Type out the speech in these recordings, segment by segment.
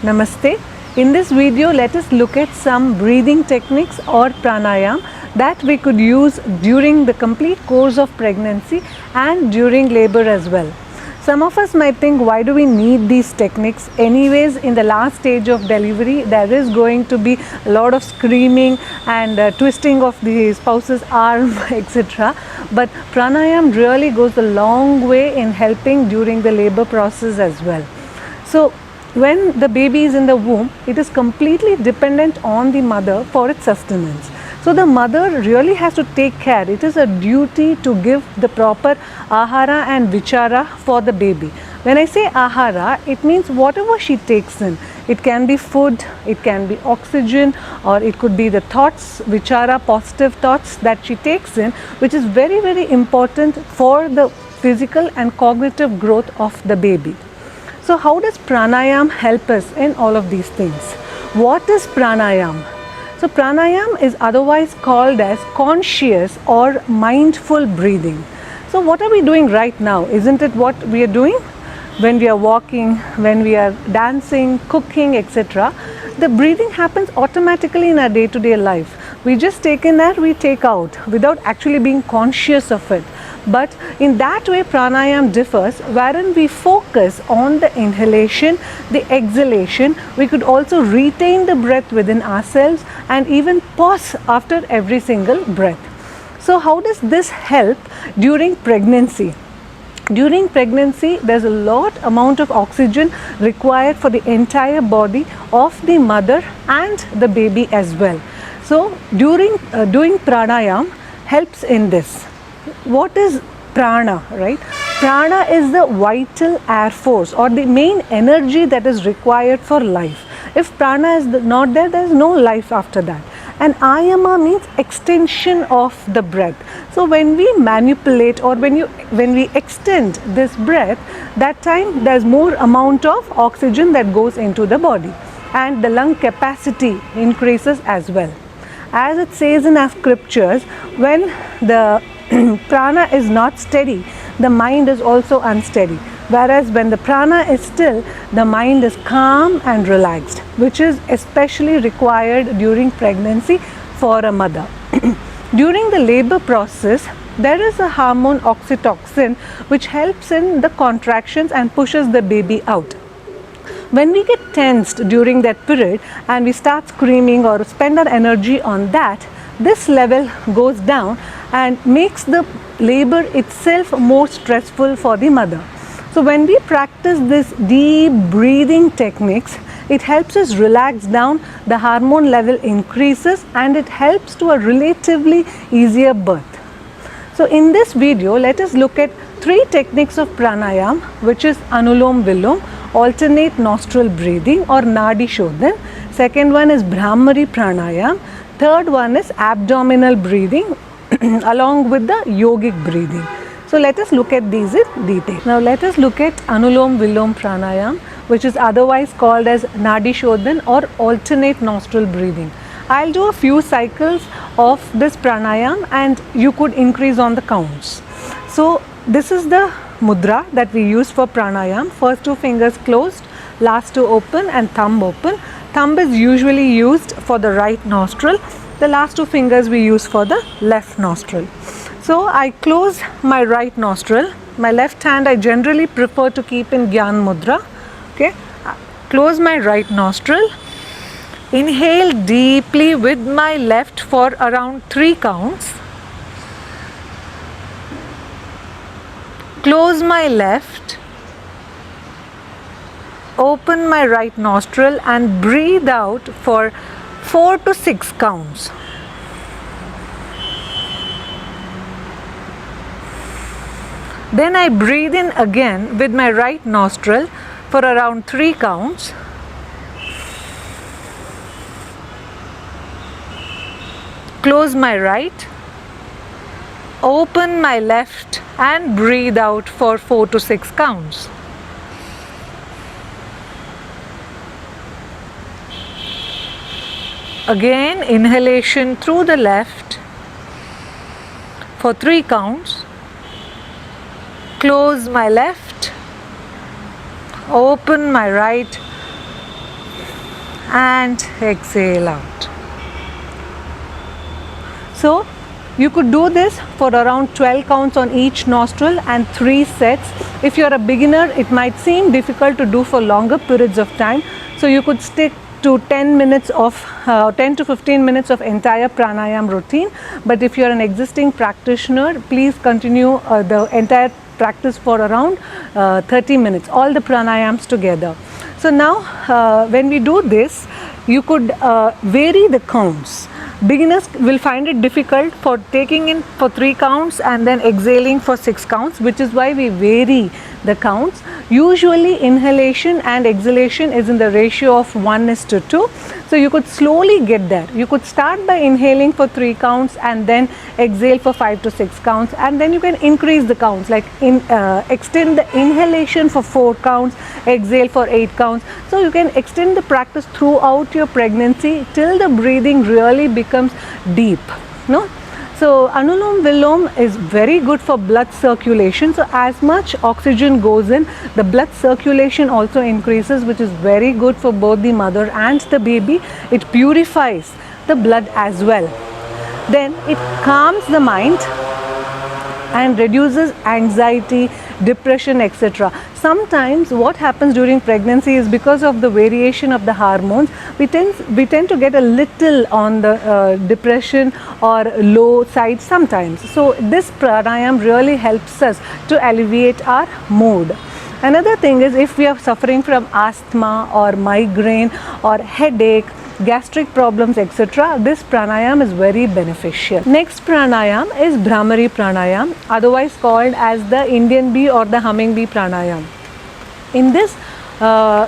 Namaste. In this video, let us look at some breathing techniques or pranayam that we could use during the complete course of pregnancy and during labor as well. Some of us might think, why do we need these techniques? Anyways, in the last stage of delivery, there is going to be a lot of screaming and twisting of the spouse's arm, etc. But pranayam really goes a long way in helping during the labor process as well. So, when the baby is in the womb, it is completely dependent on the mother for its sustenance. So the mother really has to take care. It is a duty to give the proper ahara and vichara for the baby. When I say ahara, it means whatever she takes in. It can be food, it can be oxygen, or it could be the thoughts, vichara, positive thoughts that she takes in, which is very, very important for the physical and cognitive growth of the baby. So how does pranayam help us in all of these things? What is pranayam? So pranayam is otherwise called as conscious or mindful breathing. So what are we doing right now? Isn't it what we are doing? When we are walking, when we are dancing, cooking, etc. The breathing happens automatically in our day-to-day life. We just take in air, we take out without actually being conscious of it. But in that way, pranayam differs, wherein we focus on the inhalation, the exhalation. We could also retain the breath within ourselves and even pause after every single breath. So how does this help during pregnancy? During pregnancy, there's a lot amount of oxygen required for the entire body of the mother and the baby as well. So during doing pranayam helps in this. What is prana, right? Prana is the vital air force or the main energy that is required for life. If prana is not there, there is no life after that. And ayama means extension of the breath. So when we manipulate or when we extend this breath, that time there is more amount of oxygen that goes into the body and the lung capacity increases as well. As it says in our scriptures, when the prana is not steady, the mind is also unsteady. Whereas when the prana is still, the mind is calm and relaxed, which is especially required during pregnancy for a mother. During the labor process, there is a hormone oxytocin which helps in the contractions and pushes the baby out. When we get tensed during that period and we start screaming or spend our energy on that, this level goes down and makes the labor itself more stressful for the mother. So when we practice this deep breathing techniques, it helps us relax down, the hormone level increases and it helps to a relatively easier birth. So in this video, let us look at 3 techniques of pranayam, which is Anulom Vilom, alternate nostril breathing or Nadi Shodhan. Second one is Brahmari Pranayam. Third one is abdominal breathing along with the yogic breathing. So let us look at these in detail. Now let us look at Anulom Vilom Pranayam, which is otherwise called as Nadi Shodhan or alternate nostril breathing. I'll do a few cycles of this pranayam and you could increase on the counts. So this is the mudra that we use for pranayam. First 2 fingers closed, last 2 open and thumb open. Thumb is usually used for the right nostril. The last 2 fingers we use for the left nostril. So I close my right nostril. My left hand I generally prefer to keep in Gyan Mudra. Okay, close my right nostril. Inhale deeply with my left for around 3 counts. Close my left. Open my right nostril and breathe out for 4 to 6 counts. Then I breathe in again with my right nostril for around 3 counts. Close my right. Open my left and breathe out for 4 to 6 counts. Again, inhalation through the left for 3 counts. Close my left, open my right, and exhale out. So you could do this for around 12 counts on each nostril and 3 sets. If you're a beginner, it might seem difficult to do for longer periods of time. So you could stick to 10 minutes of 10 to 15 minutes of entire pranayam routine. But if you're an existing practitioner, please continue the entire practice for around 30 minutes, all the pranayams together. So now when we do this, you could vary the counts. Beginners will find it difficult for taking in for 3 counts and then exhaling for 6 counts, which is why we vary the counts. Usually inhalation and exhalation is in the ratio of 1:2. So you could slowly get there. You could start by inhaling for 3 counts and then exhale for 5 to 6 counts, and then you can increase the counts, like extend the inhalation for 4 counts, exhale for 8 counts. So you can extend the practice throughout your pregnancy till the breathing really becomes deep. No? So Anulom Vilom is very good for blood circulation. So as much oxygen goes in, the blood circulation also increases, which is very good for both the mother and the baby. It purifies the blood as well. Then it calms the mind and reduces anxiety, depression, etc. Sometimes what happens during pregnancy is because of the variation of the hormones, we tend to get a little on the depression or low side sometimes. So this pranayam really helps us to alleviate our mood. Another thing is, if we are suffering from asthma or migraine or headache, gastric problems, etc., this pranayam is very beneficial. Next pranayam is Bhramari pranayam, otherwise called as the Indian bee or the humming bee pranayam. In this,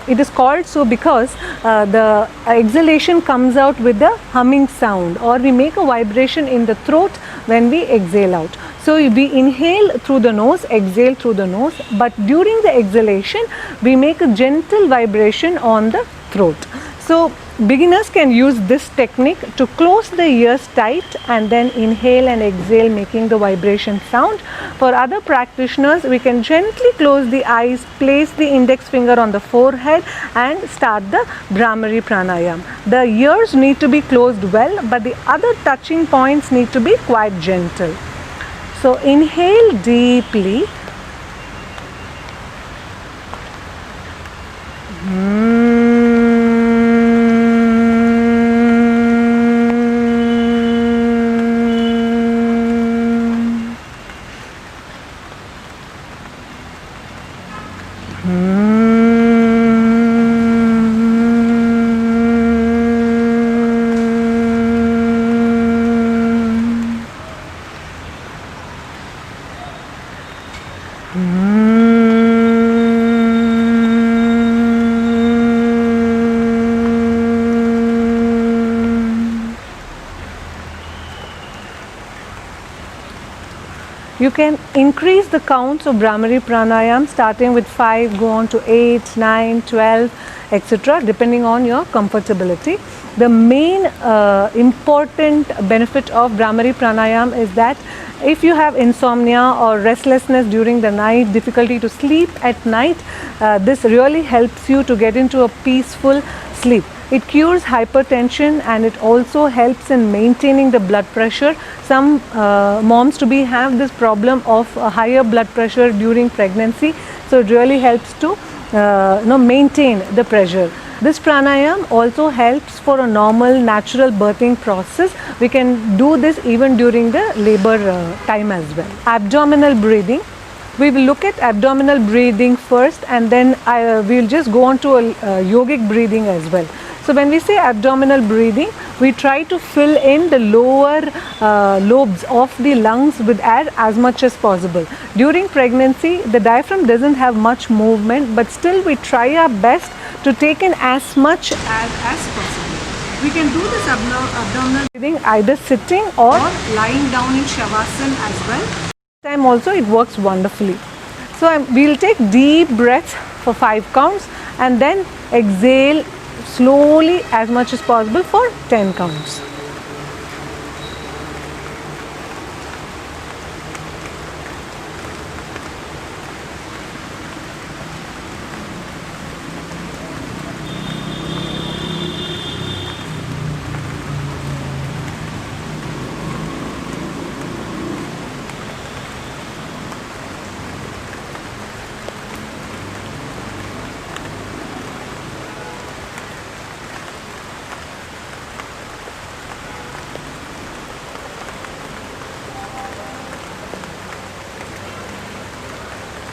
it is called so because the exhalation comes out with the humming sound, or we make a vibration in the throat when we exhale out. So we inhale through the nose, exhale through the nose, but during the exhalation we make a gentle vibration on the throat. So beginners can use this technique to close the ears tight and then inhale and exhale, making the vibration sound. For other practitioners, we can gently close the eyes, place the index finger on the forehead and start the Bhramari pranayam. The ears need to be closed well, but the other touching points need to be quite gentle. So inhale deeply. You can increase the counts of Bhramari pranayam starting with 5, go on to 8, 9, 12, etc., depending on your comfortability. The main important benefit of Bhramari pranayam is that if you have insomnia or restlessness during the night, difficulty to sleep at night, this really helps you to get into a peaceful sleep. It cures hypertension and it also helps in maintaining the blood pressure. Some moms to be have this problem of higher blood pressure during pregnancy, so it really helps to maintain the pressure. This pranayam also helps for a normal natural birthing process. We can do this even during the labor time as well. Abdominal breathing. We will look at abdominal breathing first, and then we will just go on to a yogic breathing as well. So when we say abdominal breathing, we try to fill in the lower lobes of the lungs with air as much as possible. During pregnancy, the diaphragm doesn't have much movement, but still we try our best to take in as much as possible. We can do this abdominal breathing either sitting or lying down in Shavasana as well. Time also it works wonderfully. So we'll take deep breaths for 5 counts and then exhale slowly as much as possible for 10 counts.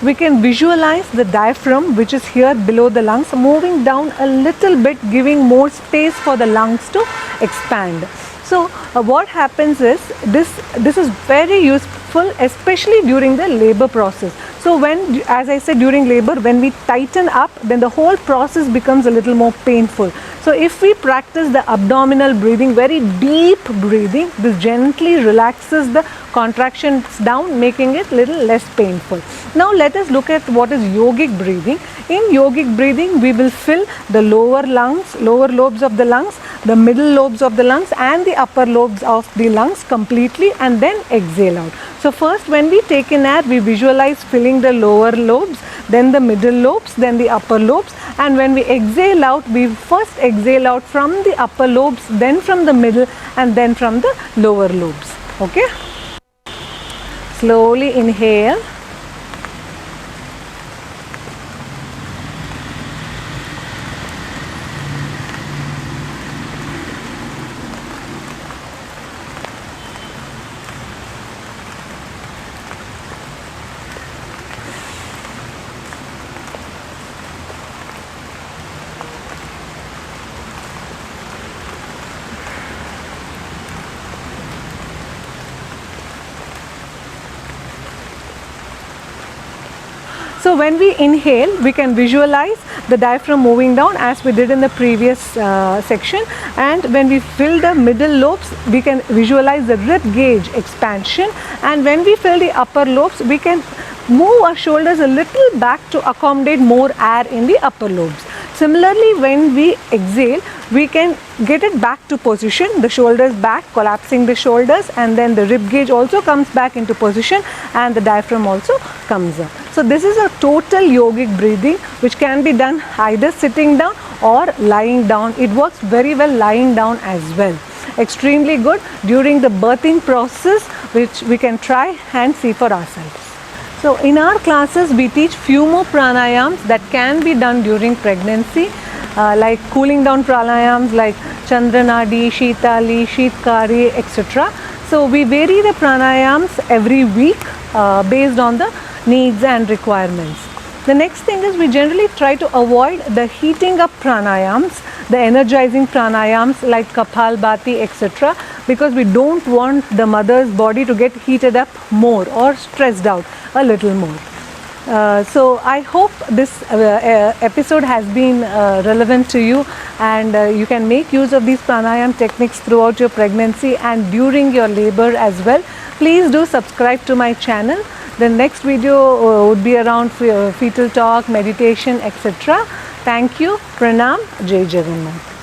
we can visualize the diaphragm, which is here below the lungs, moving down a little bit, giving more space for the lungs to expand. So what happens is this is very useful, especially during the labor process. So when, as I said, during labor, when we tighten up, then the whole process becomes a little more painful. So if we practice the abdominal breathing, very deep breathing, this gently relaxes the contractions down, making it little less painful. Now let us look at what is yogic breathing. In yogic breathing, we will fill the lower lobes of the lungs, the middle lobes of the lungs and the upper lobes of the lungs completely, and then exhale out. So first, when we take in air, we visualize filling the lower lobes, then the middle lobes, then the upper lobes, and when we exhale out, we first exhale out from the upper lobes, then from the middle, and then from the lower lobes. Okay? Slowly inhale. So when we inhale, we can visualize the diaphragm moving down as we did in the previous section, and when we fill the middle lobes, we can visualize the rib cage expansion, and when we fill the upper lobes, we can move our shoulders a little back to accommodate more air in the upper lobes. Similarly, when we exhale, we can get it back to position, the shoulders back, collapsing the shoulders, and then the rib cage also comes back into position and the diaphragm also comes up. So this is a total yogic breathing which can be done either sitting down or lying down. It works very well lying down as well. Extremely good during the birthing process, which we can try and see for ourselves. So in our classes, we teach few more pranayams that can be done during pregnancy, like cooling down pranayams like Chandranadi, Shitali, Shitkari, etc. So we vary the pranayams every week based on the needs and requirements. The next thing is we generally try to avoid the heating up pranayams, the energizing pranayams like Kapalbhati, etc. because we don't want the mother's body to get heated up more or stressed out a little more. So I hope this episode has been relevant to you, and you can make use of these pranayam techniques throughout your pregnancy and during your labor as well. Please do subscribe to my channel. The next video would be around fetal talk, meditation, etc. Thank you. Pranam. Jai Jagannath.